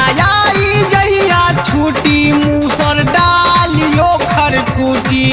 भतराई जहिया छूटी मूसर डालियो खरकूटी।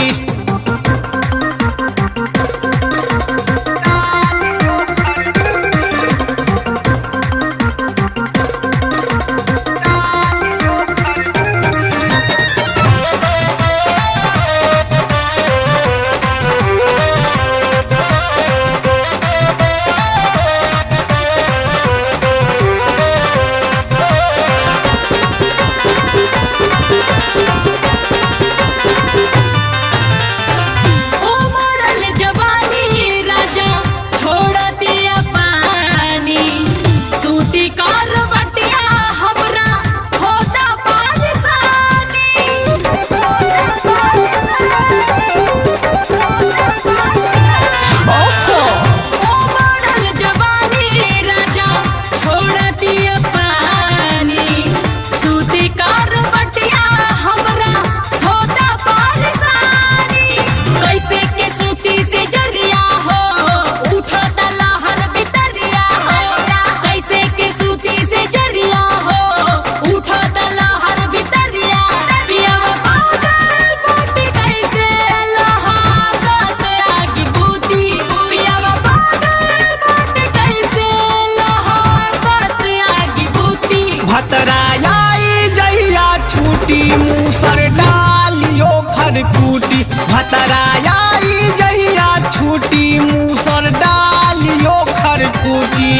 मूसर डालियो खरकूटी। भतराई जहिया छूटी मूसर डालियो खरकूटी।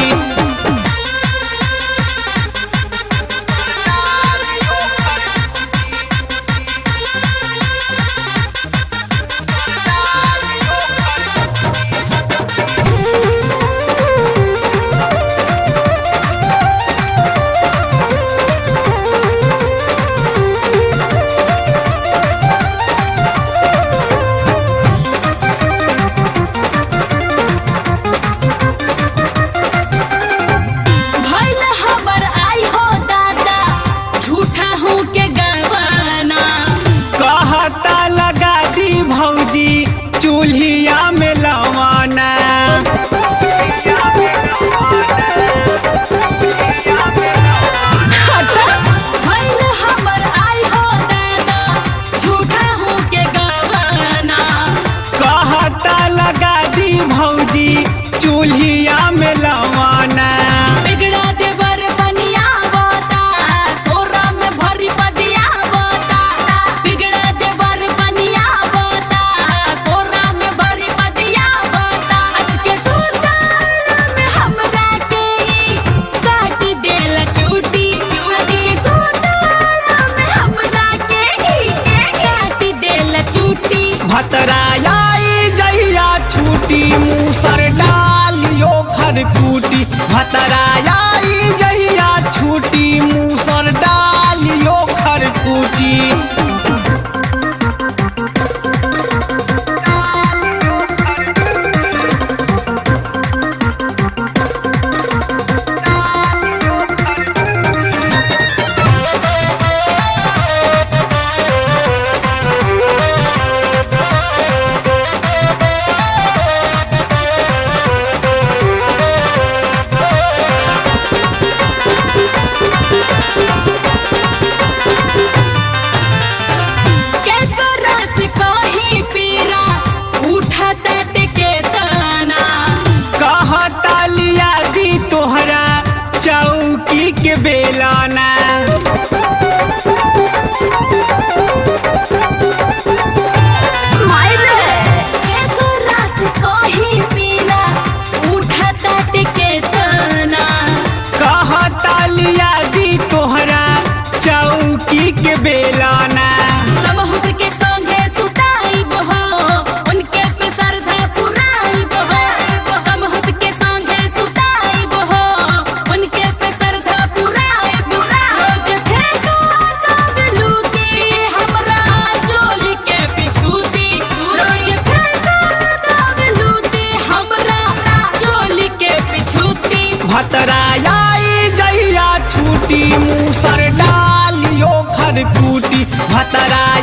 चूल्हिया में लवाना हमर आई हो दादा झूठा हूँ के गवाना। कहता लगा दी भौजी चूल्हिया में लवाना। बिगड़ा देवर बनिया बता तोरा में भरी पदिया बता। बिगड़ा देवर बनिया बता तोरा में भरी पदिया बता। आज के सुतारा में हमरा के ही काट देला चूटी। आज के सुतारा में हमरा के ही काट देला चूटी। भतराई जहिया छूटी मूसर डालियो खरकूटी। भतराई जहिया छूटी मूसर डालियो खरकूटी। चौकी के बेलाना कहता लिया दी तोहरा चौकी के बेलाना। समहुत के संगे सुताइब हो उनके पे श्रद्धा पुराइब हो। समहुत के संगे सुताइब हो उनके पे श्रद्धा पुराइब। रोज फेंको दागलू की हमरा चोली के पिछूती। रोज फेंको दागलू की हमरा चोली के पिछूती। भतराई जहिया छूटी मूसर डालियो खरकूटी। भतराई